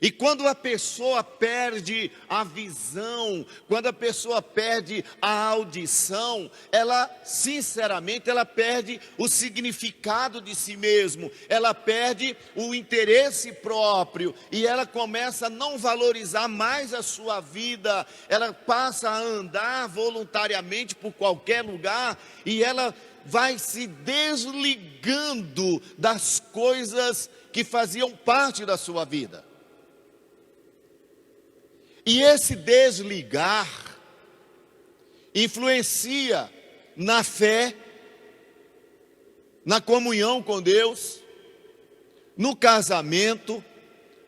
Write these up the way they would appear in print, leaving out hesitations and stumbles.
E quando a pessoa perde a visão, quando a pessoa perde a audição, ela, sinceramente, ela perde o significado de si mesmo, ela perde o interesse próprio, e ela começa a não valorizar mais a sua vida, ela passa a andar voluntariamente por qualquer lugar, e ela vai se desligando das coisas que faziam parte da sua vida. E esse desligar influencia na fé, na comunhão com Deus, no casamento,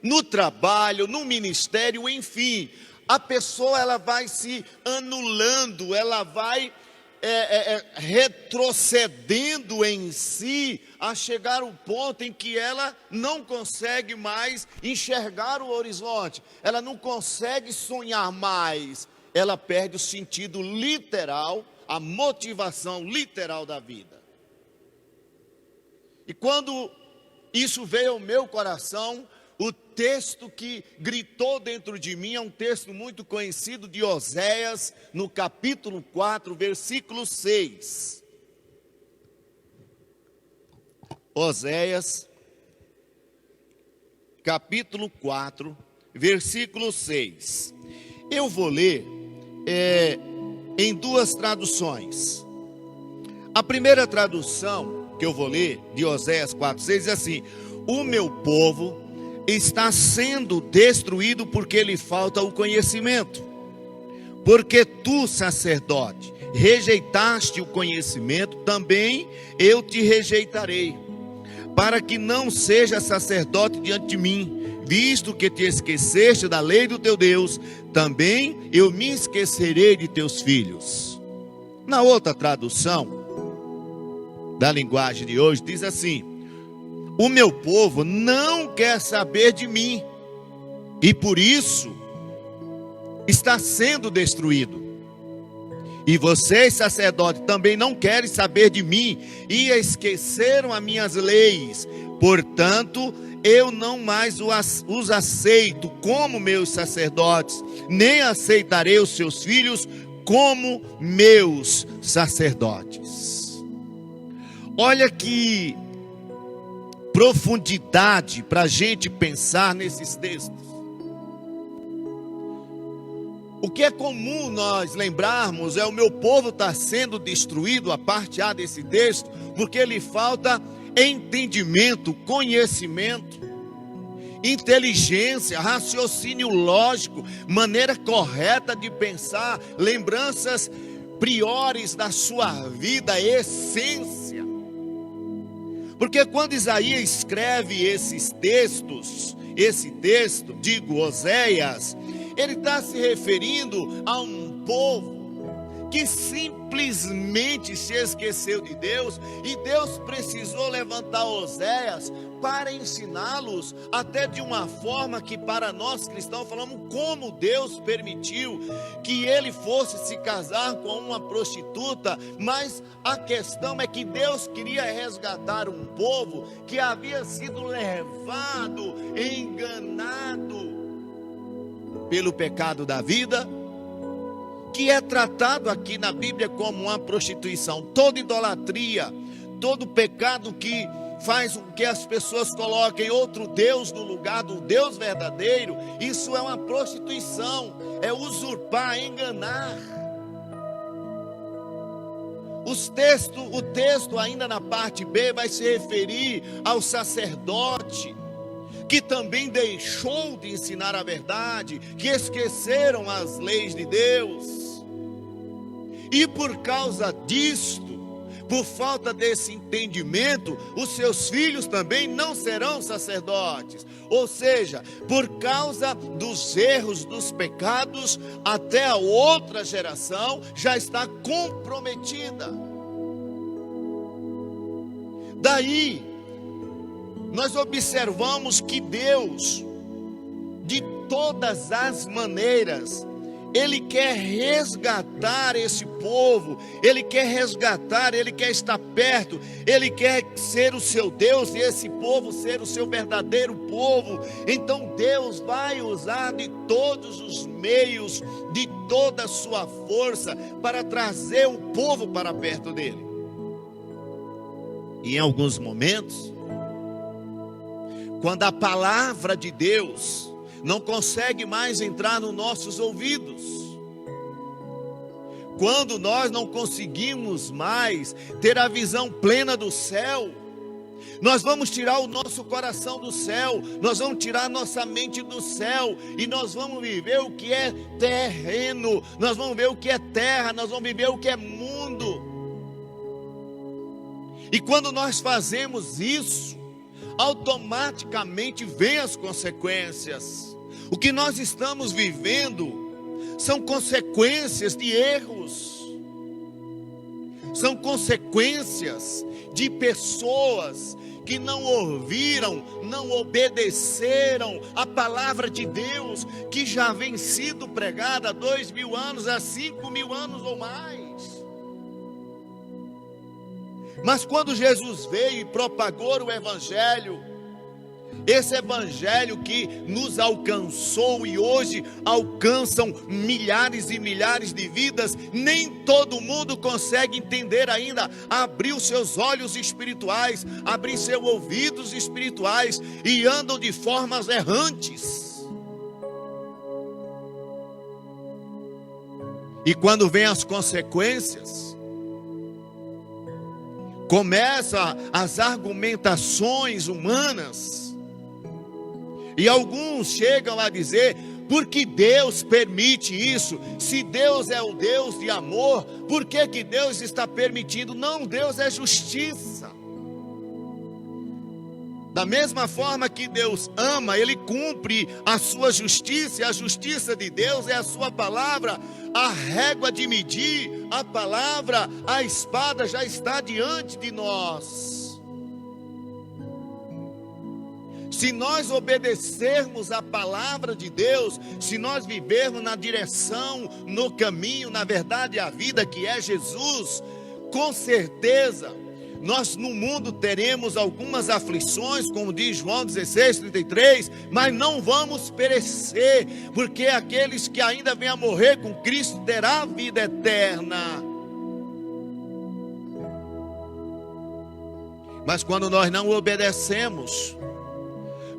no trabalho, no ministério, enfim. A pessoa ela vai se anulando, ela vai retrocedendo em si, a chegar ao ponto em que ela não consegue mais enxergar o horizonte, ela não consegue sonhar mais, ela perde o sentido literal, a motivação literal da vida. E quando isso veio ao meu coração, o texto que gritou dentro de mim é um texto muito conhecido de Oséias, no capítulo 4, versículo 6. Oséias, capítulo 4, versículo 6. Eu vou ler em duas traduções. A primeira tradução que eu vou ler, de Oséias 4, 6, diz assim: o meu povo está sendo destruído porque lhe falta o conhecimento. Porque tu, sacerdote, rejeitaste o conhecimento, também eu te rejeitarei, para que não seja sacerdote diante de mim, visto que te esqueceste da lei do teu Deus, também eu me esquecerei de teus filhos. Na outra tradução da linguagem de hoje, diz assim: o meu povo não quer saber de mim, e por isso está sendo destruído. E vocês, sacerdotes, também não querem saber de mim, e esqueceram as minhas leis. Portanto, eu não mais os aceito como meus sacerdotes, nem aceitarei os seus filhos como meus sacerdotes. Olha que profundidade para a gente pensar nesses textos. O que é comum nós lembrarmos é: o meu povo está sendo destruído, a parte A desse texto, porque lhe falta entendimento, conhecimento, inteligência, raciocínio lógico, maneira correta de pensar, lembranças priores da sua vida, essência. Porque quando Isaías escreve esses textos, esse texto, Oséias, ele está se referindo a um povo que simplesmente se esqueceu de Deus, e Deus precisou levantar Oséias para ensiná-los, até de uma forma que para nós cristãos falamos como Deus permitiu que ele fosse se casar com uma prostituta. Mas a questão é que Deus queria resgatar um povo que havia sido levado, enganado pelo pecado da vida, que é tratado aqui na Bíblia como uma prostituição. Toda idolatria, todo pecado que faz com que as pessoas coloquem outro Deus no lugar do Deus verdadeiro, isso é uma prostituição, é usurpar, enganar. O texto ainda na parte B vai se referir ao sacerdote, que também deixou de ensinar a verdade, que esqueceram as leis de Deus, e por causa disto, por falta desse entendimento, os seus filhos também não serão sacerdotes. Ou seja, por causa dos erros, dos pecados, até a outra geração já está comprometida. Daí, nós observamos que Deus, de todas as maneiras, Ele quer resgatar esse povo, Ele quer resgatar, Ele quer estar perto, Ele quer ser o seu Deus e esse povo ser o seu verdadeiro povo. Então Deus vai usar de todos os meios, de toda a sua força, para trazer o povo para perto dEle. E em alguns momentos, quando a palavra de Deus não consegue mais entrar nos nossos ouvidos, quando nós não conseguimos mais ter a visão plena do céu, nós vamos tirar o nosso coração do céu, nós vamos tirar a nossa mente do céu, e nós vamos viver o que é terreno, nós vamos ver o que é terra, nós vamos viver o que é mundo. E quando nós fazemos isso, automaticamente vem as consequências. O que nós estamos vivendo são consequências de erros, são consequências de pessoas que não ouviram, não obedeceram a palavra de Deus, que já vem sido pregada há 2.000 anos, há 5.000 anos ou mais. Mas quando Jesus veio e propagou o Evangelho, esse Evangelho que nos alcançou e hoje alcançam milhares e milhares de vidas, nem todo mundo consegue entender ainda, abrir os seus olhos espirituais, abrir seus ouvidos espirituais, e andam de formas errantes. E quando vem as consequências, começa as argumentações humanas, e alguns chegam a dizer: por que Deus permite isso? Se Deus é o Deus de amor, por que Deus está permitindo? Não, Deus é justiça. Da mesma forma que Deus ama, Ele cumpre a sua justiça, e a justiça de Deus é a sua palavra, a régua de medir, a palavra, a espada já está diante de nós. Se nós obedecermos a palavra de Deus, se nós vivermos na direção, no caminho, na verdade e a vida que é Jesus, com certeza, nós no mundo teremos algumas aflições, como diz João 16:33, mas não vamos perecer, porque aqueles que ainda vêm a morrer com Cristo terão a vida eterna. Mas quando nós não obedecemos,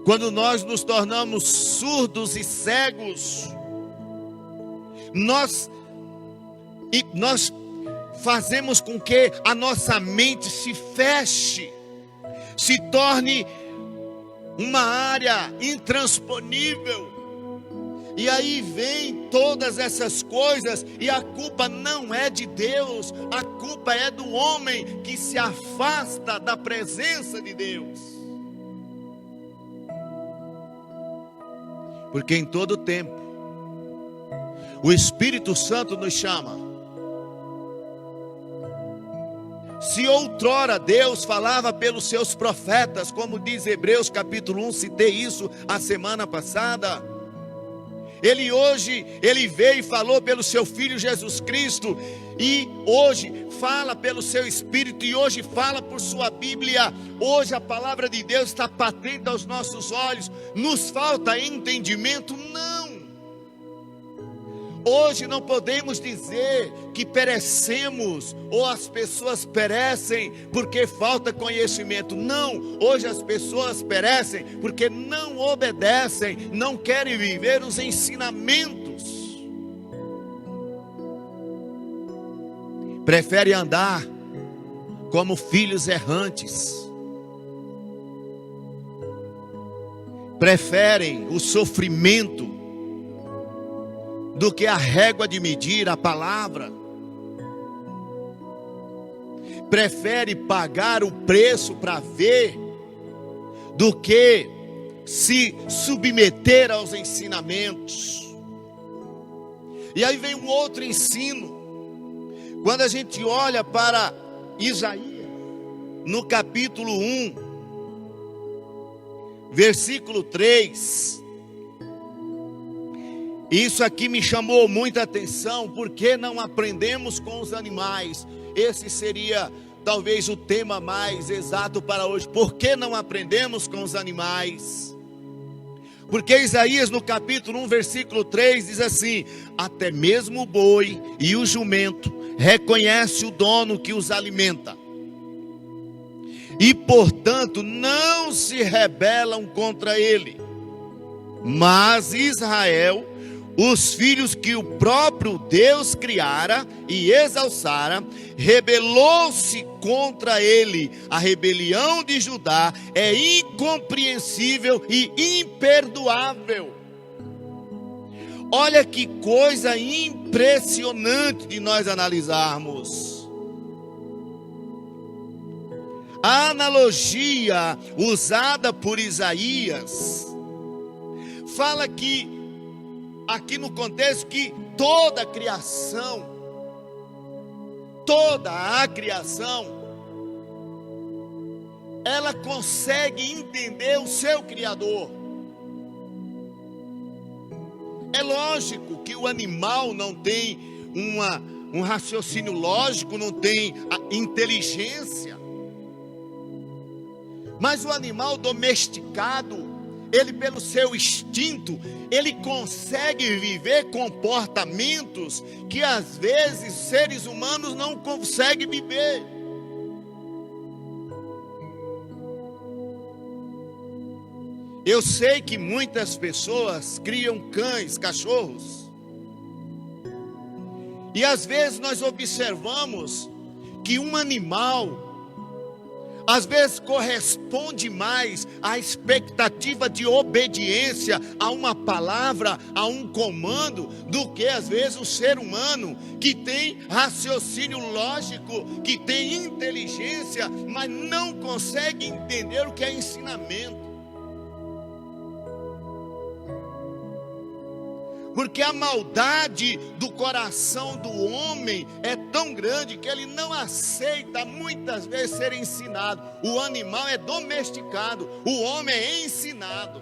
quando nós nos tornamos surdos e cegos, nós fazemos com que a nossa mente se feche, se torne uma área intransponível. E aí vem todas essas coisas, e a culpa não é de Deus, a culpa é do homem que se afasta da presença de Deus. Porque em todo tempo o Espírito Santo nos chama. Se outrora Deus falava pelos seus profetas, como diz Hebreus capítulo 1, citei isso a semana passada, Ele veio e falou pelo seu Filho Jesus Cristo, e hoje fala pelo seu Espírito, e hoje fala por sua Bíblia. Hoje a palavra de Deus está patente aos nossos olhos. Nos falta entendimento? Não. Hoje não podemos dizer que perecemos, ou as pessoas perecem porque falta conhecimento. Não, hoje as pessoas perecem porque não obedecem, não querem viver os ensinamentos. Preferem andar como filhos errantes. Preferem o sofrimento do que a régua de medir a palavra. Prefere pagar o preço para ver, do que se submeter aos ensinamentos. E aí vem um outro ensino. Quando a gente olha para Isaías, no capítulo 1, versículo 3, Isso aqui me chamou muita atenção. Por que não aprendemos com os animais? Esse seria talvez o tema mais exato para hoje. Por que não aprendemos com os animais? Porque Isaías no capítulo 1, versículo 3 diz assim: até mesmo o boi e o jumento reconhece o dono que os alimenta, e portanto não se rebelam contra ele. Mas Israel, os filhos que o próprio Deus criara e exalçara, rebelou-se contra ele. A rebelião de Judá é incompreensível e imperdoável. Olha que coisa impressionante de nós analisarmos. A analogia usada por Isaías fala que, aqui no contexto, que toda a criação, ela consegue entender o seu Criador. É lógico que o animal não tem um raciocínio lógico, não tem a inteligência, mas o animal domesticado, ele pelo seu instinto, ele consegue viver comportamentos que às vezes seres humanos não conseguem viver. Eu sei que muitas pessoas criam cães, cachorros, e às vezes nós observamos que um animal às vezes corresponde mais à expectativa de obediência a uma palavra, a um comando, do que às vezes o ser humano, que tem raciocínio lógico, que tem inteligência, mas não consegue entender o que é ensinamento. Porque a maldade do coração do homem é tão grande que ele não aceita muitas vezes ser ensinado. O animal é domesticado, o homem é ensinado.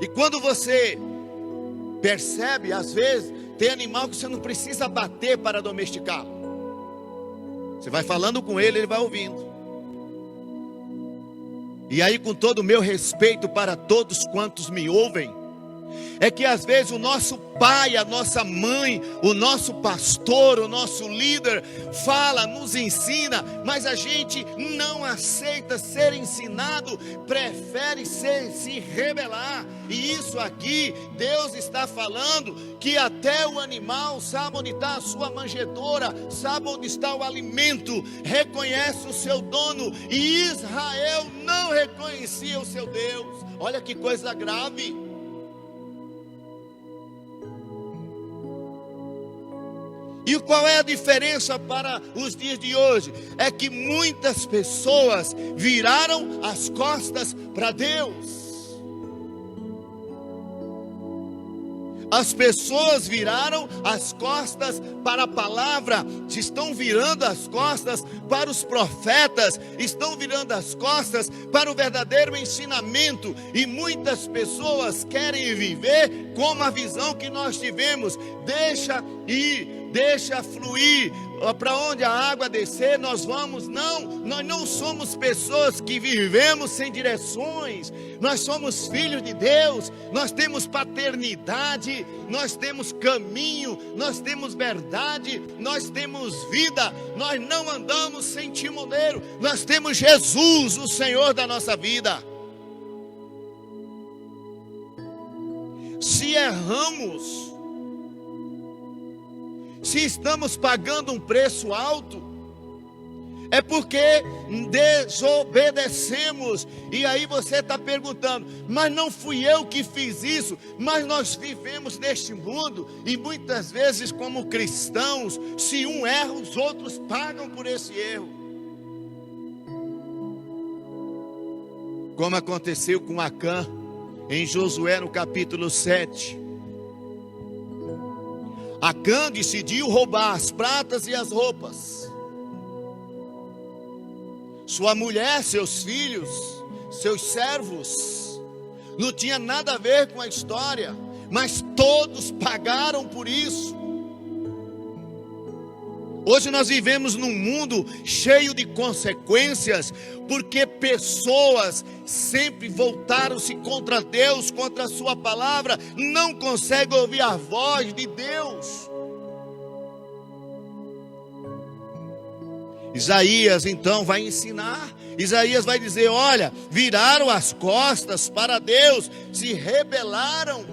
E quando você percebe, às vezes, tem animal que você não precisa bater para domesticar. Você vai falando com ele, ele vai ouvindo. E aí, com todo o meu respeito para todos quantos me ouvem, é que às vezes o nosso pai, a nossa mãe, o nosso pastor, o nosso líder fala, nos ensina, mas a gente não aceita ser ensinado, prefere se rebelar. E isso aqui, Deus está falando que até o animal sabe onde está a sua manjedoura, sabe onde está o alimento, reconhece o seu dono, e Israel não reconhecia o seu Deus. Olha que coisa grave. E qual é a diferença para os dias de hoje? É que muitas pessoas viraram as costas para Deus. As pessoas viraram as costas para a palavra, estão virando as costas para os profetas, estão virando as costas para o verdadeiro ensinamento. E muitas pessoas querem viver como a visão que nós tivemos: deixa ir, deixa fluir, para onde a água descer nós vamos. Não, nós não somos pessoas que vivemos sem direções. Nós somos filhos de Deus, nós temos paternidade, nós temos caminho, nós temos verdade, nós temos vida. Nós não andamos sem timoneiro, nós temos Jesus, o Senhor da nossa vida. Se erramos, se estamos pagando um preço alto, é porque desobedecemos. E aí você está perguntando: mas não fui eu que fiz isso? Mas nós vivemos neste mundo, e muitas vezes como cristãos, se um erra, os outros pagam por esse erro. Como aconteceu com Acã em Josué no capítulo 7. Acã decidiu roubar as pratas e as roupas. Sua mulher, seus filhos, seus servos, não tinha nada a ver com a história, mas todos pagaram por isso. Hoje nós vivemos num mundo cheio de consequências, porque pessoas sempre voltaram-se contra Deus, contra a sua palavra, não conseguem ouvir a voz de Deus. Isaías então vai ensinar, Isaías vai dizer: olha, viraram as costas para Deus, se rebelaram.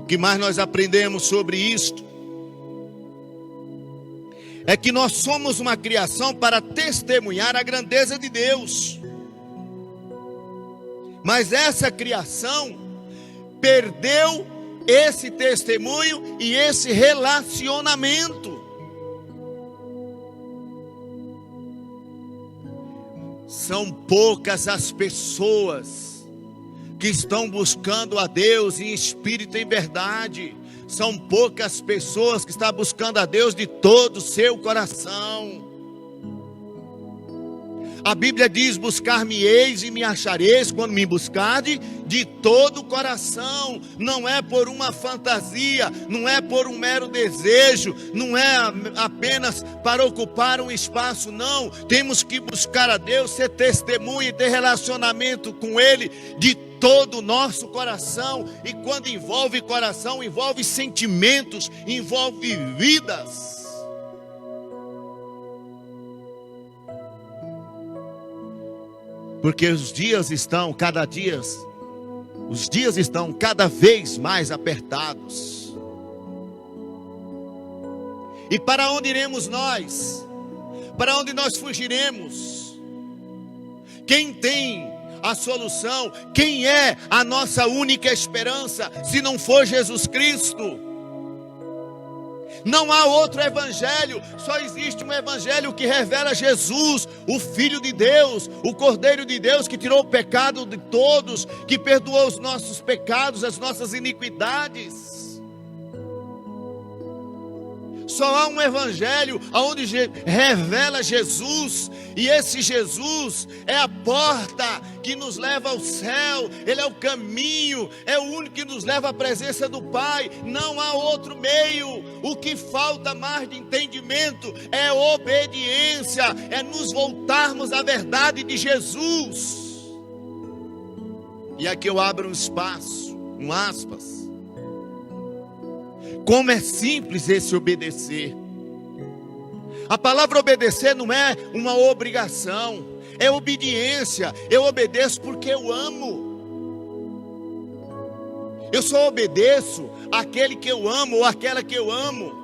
O que mais nós aprendemos sobre isto é que nós somos uma criação para testemunhar a grandeza de Deus, mas essa criação perdeu esse testemunho e esse relacionamento. São poucas as pessoas que estão buscando a Deus em espírito e em verdade. São poucas pessoas que estão buscando a Deus de todo o seu coração. A Bíblia diz: buscar-me-eis e me achareis quando me buscardes de todo o coração. Não é por uma fantasia, não é por um mero desejo, não é apenas para ocupar um espaço, não. Temos que buscar a Deus, ser testemunha e ter relacionamento com Ele de todo o nosso coração. E quando envolve coração, envolve sentimentos, envolve vidas. Porque os dias estão cada vez mais apertados. E para onde iremos nós? Para onde nós fugiremos? Quem tem a solução? Quem é a nossa única esperança, se não for Jesus Cristo? Não há outro evangelho, só existe um evangelho que revela Jesus, o Filho de Deus, o Cordeiro de Deus, que tirou o pecado de todos, que perdoou os nossos pecados, as nossas iniquidades. Só há um evangelho onde revela Jesus, e esse Jesus é a porta que nos leva ao céu, Ele é o caminho, é o único que nos leva à presença do Pai. Não há outro meio. O que falta mais de entendimento é obediência, é nos voltarmos à verdade de Jesus. E aqui eu abro um espaço, um aspas. Como é simples esse obedecer. A palavra obedecer não é uma obrigação, é obediência. Eu obedeço porque eu amo. Eu só obedeço àquele que eu amo ou àquela que eu amo.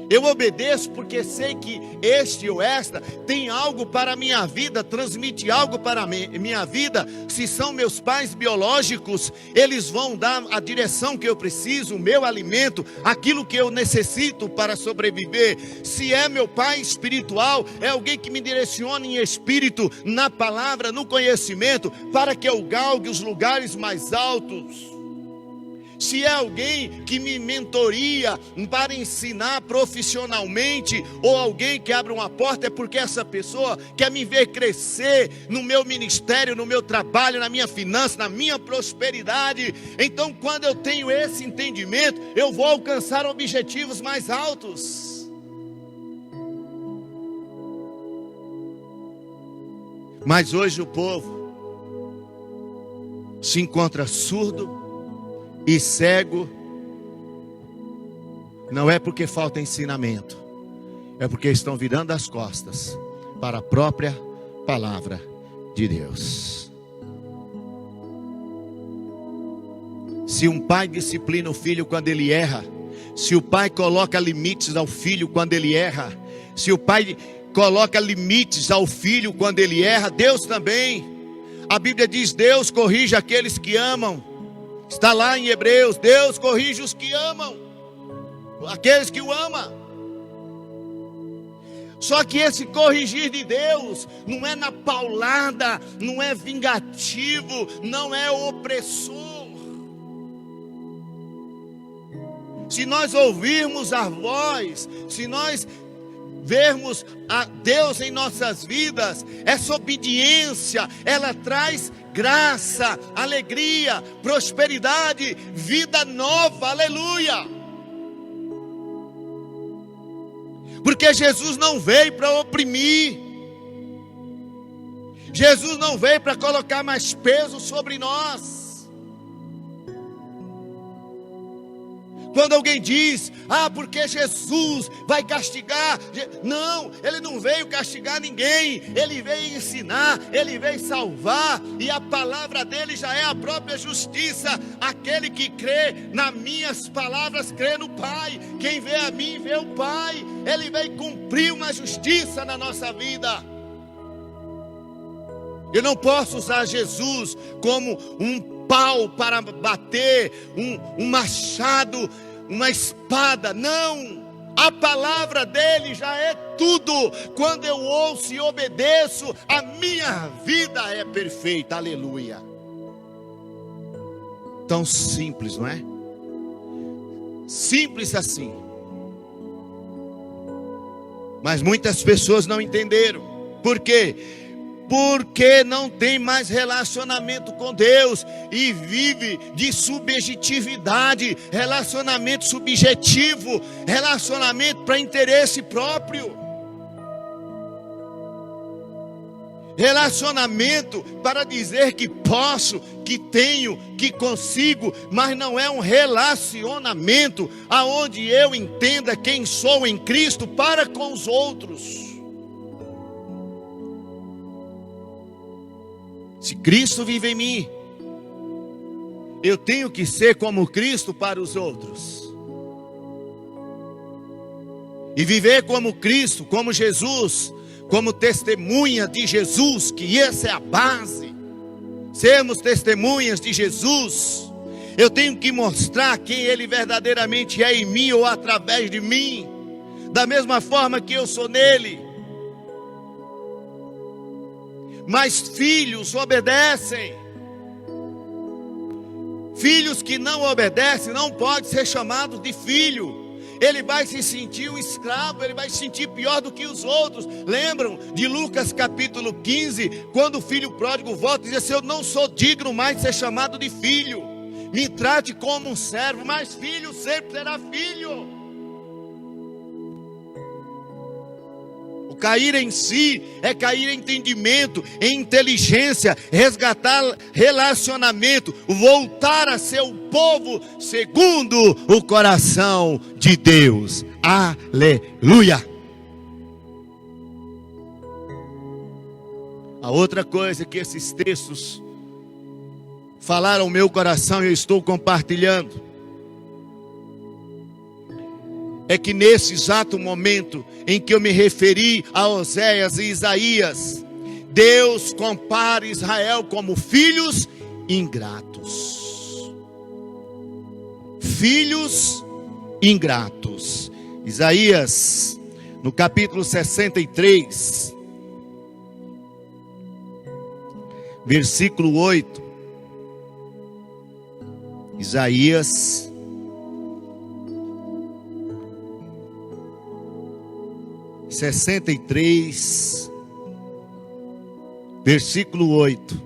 Eu obedeço porque sei que este ou esta tem algo para a minha vida, transmite algo para a minha vida. Se são meus pais biológicos, eles vão dar a direção que eu preciso, o meu alimento, aquilo que eu necessito para sobreviver. Se é meu pai espiritual, é alguém que me direciona em espírito, na palavra, no conhecimento, para que eu galgue os lugares mais altos. Se é alguém que me mentoria para ensinar profissionalmente, ou alguém que abre uma porta, é porque essa pessoa quer me ver crescer no meu ministério, no meu trabalho, na minha finança, na minha prosperidade. Então, quando eu tenho esse entendimento, eu vou alcançar objetivos mais altos. Mas hoje o povo se encontra surdo e cego, não é porque falta ensinamento, é porque estão virando as costas para a própria palavra de Deus. Se um pai disciplina o filho quando ele erra, se o pai coloca limites ao filho quando ele erra, se o pai coloca limites ao filho quando ele erra, Deus também. A Bíblia diz: Deus corrige aqueles que amam. Está lá em Hebreus: Deus corrige os que amam, aqueles que o amam. Só que esse corrigir de Deus não é na paulada, não é vingativo, não é opressor. Se nós ouvirmos a voz, se nós vermos a Deus em nossas vidas, essa obediência, ela traz graça, alegria, prosperidade, vida nova, aleluia. Porque Jesus não veio para oprimir, Jesus não veio para colocar mais peso sobre nós. Quando alguém diz, porque Jesus vai castigar, não, Ele não veio castigar ninguém, Ele veio ensinar, Ele veio salvar, e a palavra dEle já é a própria justiça. Aquele que crê nas minhas palavras, crê no Pai. Quem vê a mim, vê o Pai. Ele veio cumprir uma justiça na nossa vida. Eu não posso usar Jesus como um pau para bater, um machado, uma espada. Não, a palavra dele já é tudo. Quando eu ouço e obedeço, a minha vida é perfeita, aleluia. Tão simples, não é? Simples assim. Mas muitas pessoas não entenderam. Por quê? Porque não tem mais relacionamento com Deus e vive de subjetividade, relacionamento subjetivo, relacionamento para interesse próprio, relacionamento para dizer que posso, que tenho, que consigo, mas não é um relacionamento aonde eu entenda quem sou em Cristo para com os outros. Se Cristo vive em mim, eu tenho que ser como Cristo para os outros. E viver como Cristo, como Jesus, como testemunha de Jesus, que essa é a base. Sermos testemunhas de Jesus. Eu tenho que mostrar quem Ele verdadeiramente é em mim ou através de mim, da mesma forma que eu sou nele. Mas filhos obedecem. Filhos que não obedecem não podem ser chamados de filho. Ele vai se sentir um escravo, ele vai se sentir pior do que os outros. Lembram de Lucas capítulo 15, quando o filho pródigo volta e diz assim: eu não sou digno mais de ser chamado de filho, me trate como um servo. Mas filho sempre será filho. O cair em si é cair em entendimento, em inteligência, resgatar relacionamento, voltar a ser o povo segundo o coração de Deus. Aleluia! A outra coisa que esses textos falaram ao meu coração e eu estou compartilhando, é que nesse exato momento em que eu me referi a Oséias e Isaías, Deus compara Israel como filhos ingratos. Filhos ingratos. Isaías, no capítulo 63, versículo 8. Isaías 63, versículo 8.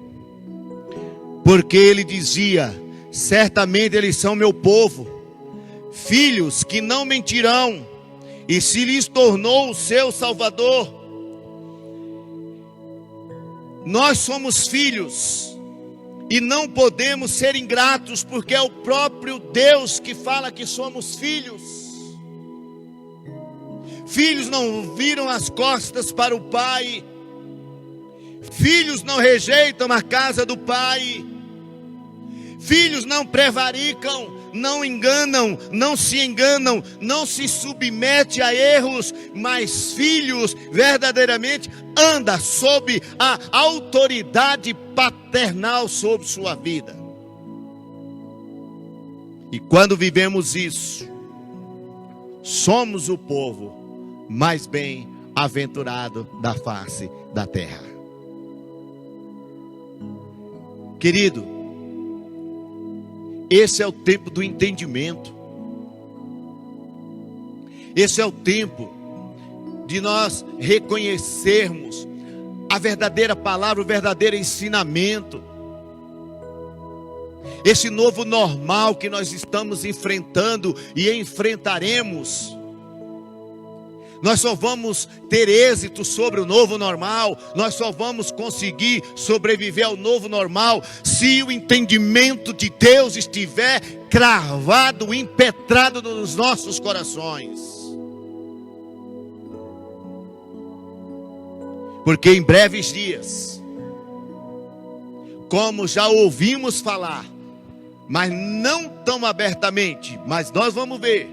Porque ele dizia: certamente eles são meu povo, filhos que não mentirão, e se lhes tornou o seu Salvador. Nós somos filhos e não podemos ser ingratos, porque é o próprio Deus que fala que somos filhos. Filhos não viram as costas para o pai. Filhos não rejeitam a casa do pai. Filhos não prevaricam, não enganam, não se enganam, não se submete a erros, mas filhos verdadeiramente anda sob a autoridade paternal sobre sua vida. E quando vivemos isso, somos o povo mais bem-aventurado da face da terra. Querido, esse é o tempo do entendimento. Esse é o tempo de nós reconhecermos a verdadeira palavra, o verdadeiro ensinamento. Esse novo normal que nós estamos enfrentando e enfrentaremos, nós só vamos ter êxito sobre o novo normal, nós só vamos conseguir sobreviver ao novo normal se o entendimento de Deus estiver cravado, impetrado nos nossos corações. Porque em breves dias, como já ouvimos falar, mas não tão abertamente, mas nós vamos ver,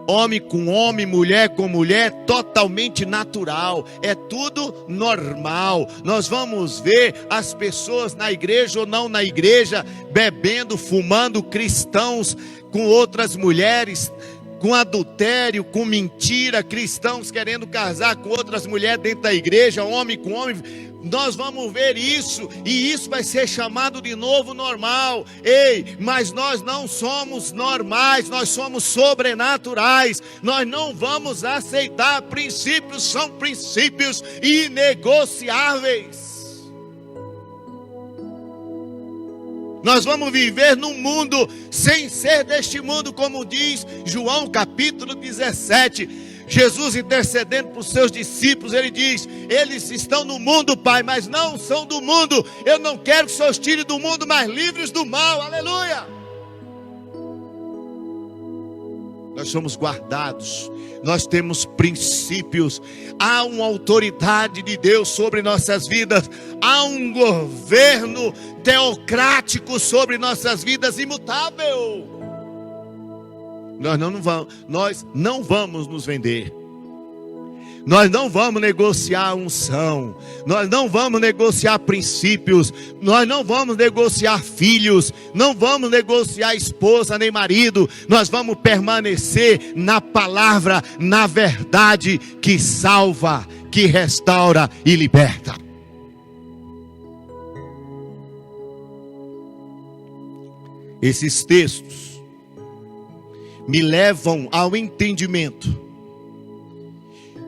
homem com homem, mulher com mulher, totalmente natural, é tudo normal. Nós vamos ver as pessoas na igreja ou não na igreja, bebendo, fumando, cristãos com outras mulheres, com adultério, com mentira, cristãos querendo casar com outras mulheres dentro da igreja, homem com homem. Nós vamos ver isso, e isso vai ser chamado de novo normal. Ei, mas nós não somos normais, nós somos sobrenaturais. Nós não vamos aceitar princípios, são princípios inegociáveis. Nós vamos viver num mundo sem ser deste mundo, como diz João capítulo 17. Jesus intercedendo para os seus discípulos, ele diz: eles estão no mundo, Pai, mas não são do mundo. Eu não quero que os tirem do mundo, mas livres do mal. Aleluia! Nós somos guardados, nós temos princípios, há uma autoridade de Deus sobre nossas vidas, há um governo teocrático sobre nossas vidas, imutável. Nós não vamos nos vender. Nós não vamos negociar unção, nós não vamos negociar princípios, nós não vamos negociar filhos, não vamos negociar esposa nem marido. Nós vamos permanecer na palavra, na verdade que salva, que restaura e liberta. Esses textos me levam ao entendimento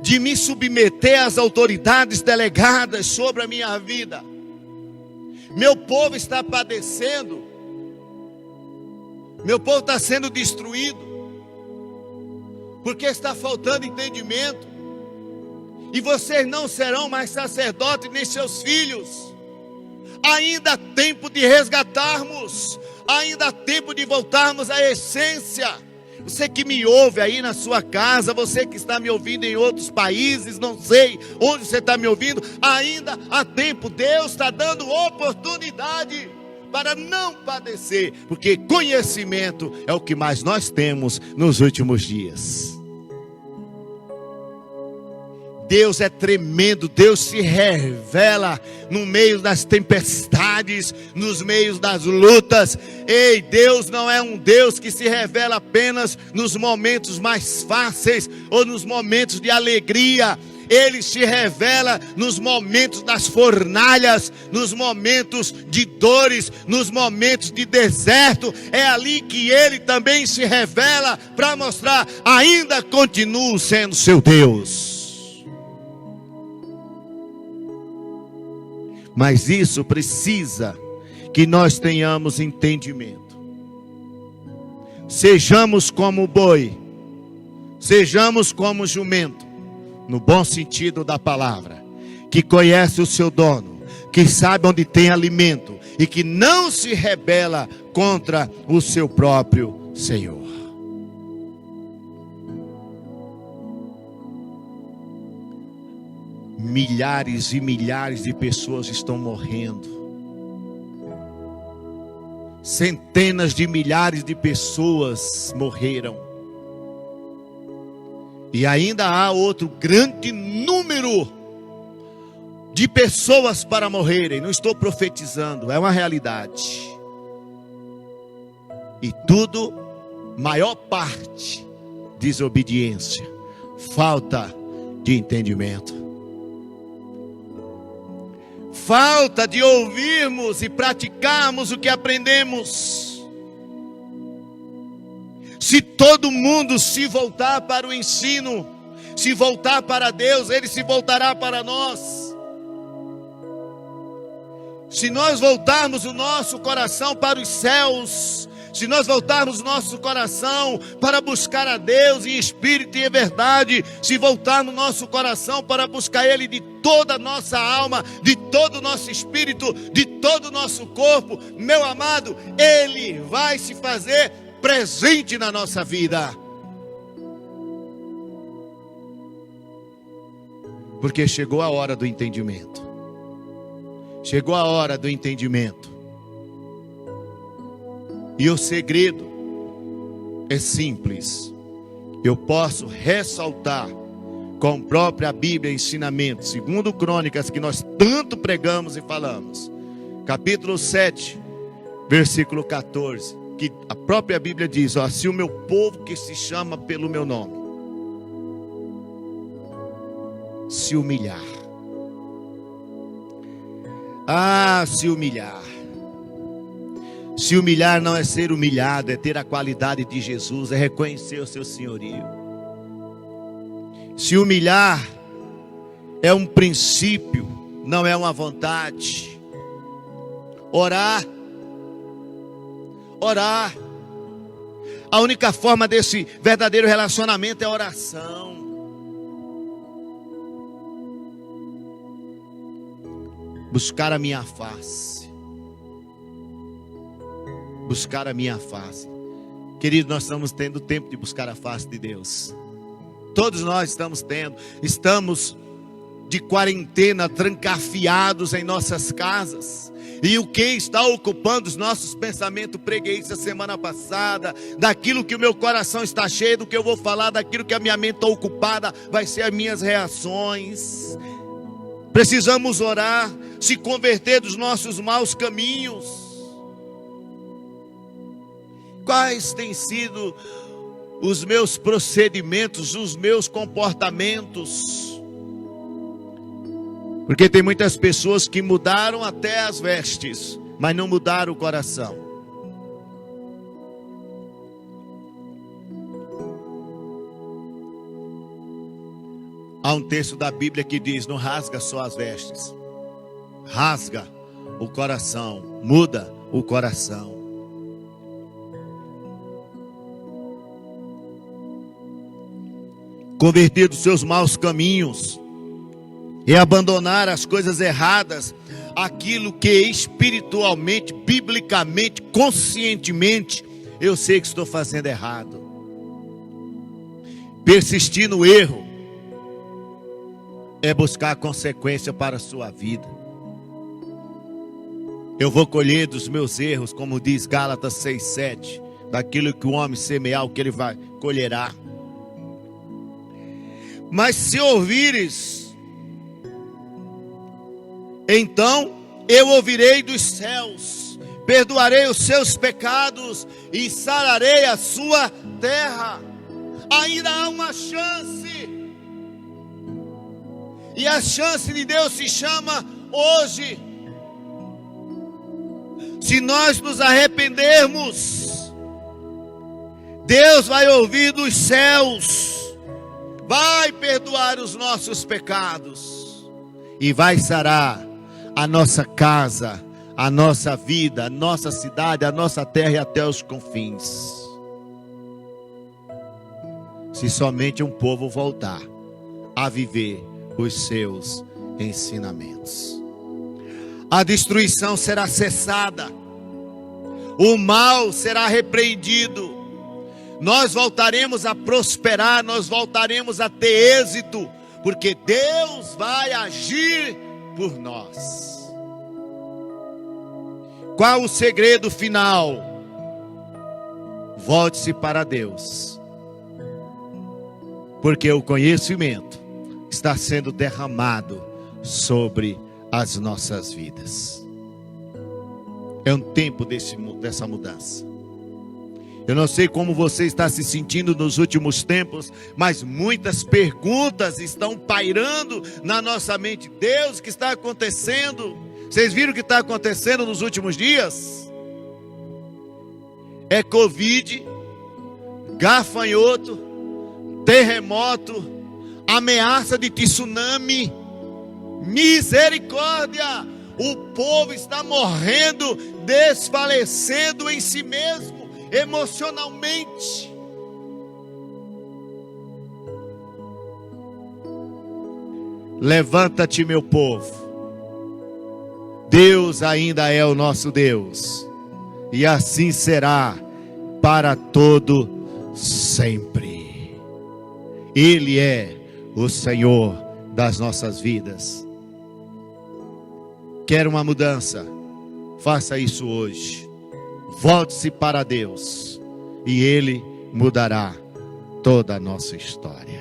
de me submeter às autoridades delegadas sobre a minha vida. Meu povo está padecendo, meu povo está sendo destruído, porque está faltando entendimento. E vocês não serão mais sacerdotes nem seus filhos. Ainda há tempo de resgatarmos, ainda há tempo de voltarmos à essência. Você que me ouve aí na sua casa, você que está me ouvindo em outros países, não sei onde você está me ouvindo, ainda há tempo. Deus está dando oportunidade para não padecer, porque conhecimento é o que mais nós temos nos últimos dias. Deus é tremendo, Deus se revela no meio das tempestades, nos meios das lutas. Ei, Deus não é um Deus que se revela apenas nos momentos mais fáceis ou nos momentos de alegria. Ele se revela nos momentos das fornalhas, nos momentos de dores, nos momentos de deserto. É ali que Ele também se revela para mostrar: ainda continuo sendo seu Deus. Mas isso precisa que nós tenhamos entendimento. Sejamos como o boi, sejamos como o jumento, no bom sentido da palavra, que conhece o seu dono, que sabe onde tem alimento e que não se rebela contra o seu próprio Senhor. Milhares e milhares de pessoas estão morrendo. Centenas de milhares de pessoas morreram. E ainda há outro grande número de pessoas para morrerem. Não estou profetizando, é uma realidade. E tudo, maior parte, desobediência, falta de entendimento. Falta de ouvirmos e praticarmos o que aprendemos. Se todo mundo se voltar para o ensino, se voltar para Deus, Ele se voltará para nós. Se nós voltarmos o nosso coração para os céus, se nós voltarmos o nosso coração para buscar a Deus em espírito e em verdade, se voltarmos o nosso coração para buscar Ele de toda a nossa alma, de todo o nosso espírito, de todo o nosso corpo, meu amado, Ele vai se fazer presente na nossa vida. Porque chegou a hora do entendimento. Chegou a hora do entendimento. E o segredo é simples. Eu posso ressaltar com a própria Bíblia ensinamento, segundo Crônicas, que nós tanto pregamos e falamos. Capítulo 7, versículo 14. Que a própria Bíblia diz, ó, se o meu povo que se chama pelo meu nome se humilhar. Se humilhar. Se humilhar não é ser humilhado, é ter a qualidade de Jesus, é reconhecer o seu senhorio. Se humilhar é um princípio, não é uma vontade. Orar. A única forma desse verdadeiro relacionamento é a oração. Buscar a minha face. Buscar a minha face. Querido, nós estamos tendo tempo de buscar a face de Deus. Todos nós estamos tendo. Estamos de quarentena, trancafiados em nossas casas. E o que está ocupando os nossos pensamentos? Preguei isso a semana passada. Daquilo que o meu coração está cheio, do que eu vou falar, daquilo que a minha mente está ocupada, vai ser as minhas reações. Precisamos orar, se converter dos nossos maus caminhos. Quais têm sido os meus procedimentos, os meus comportamentos? Porque tem muitas pessoas que mudaram até as vestes, mas não mudaram o coração. Há um texto da Bíblia que diz, não rasga só as vestes, rasga o coração, muda o coração. Converter dos seus maus caminhos e abandonar as coisas erradas, aquilo que espiritualmente, biblicamente, conscientemente, eu sei que estou fazendo errado. Persistir no erro é buscar consequência para a sua vida. Eu vou colher dos meus erros, como diz Gálatas 6:7, daquilo que o homem semear, o que ele vai colherá. Mas se ouvires, então eu ouvirei dos céus, perdoarei os seus pecados e sararei a sua terra. Ainda há uma chance. E a chance de Deus se chama hoje. Se nós nos arrependermos, Deus vai ouvir dos céus, vai perdoar os nossos pecados e vai sarar a nossa casa, a nossa vida, a nossa cidade, a nossa terra e até os confins. Se somente um povo voltar a viver os seus ensinamentos, a destruição será cessada, o mal será repreendido, nós voltaremos a prosperar, nós voltaremos a ter êxito, porque Deus vai agir por nós. Qual o segredo final? Volte-se para Deus, porque o conhecimento está sendo derramado sobre as nossas vidas. É um tempo dessa mudança. Eu não sei como você está se sentindo nos últimos tempos, mas muitas perguntas estão pairando na nossa mente. Deus, o que está acontecendo? Vocês viram o que está acontecendo nos últimos dias? É Covid, gafanhoto, terremoto, ameaça de tsunami. Misericórdia! O povo está morrendo, desfalecendo em si mesmo, emocionalmente. Levanta-te, meu povo. Deus ainda é o nosso Deus, e assim será para todo sempre. Ele é o Senhor das nossas vidas. Quer uma mudança? Faça isso hoje. Volte-se para Deus, e Ele mudará toda a nossa história.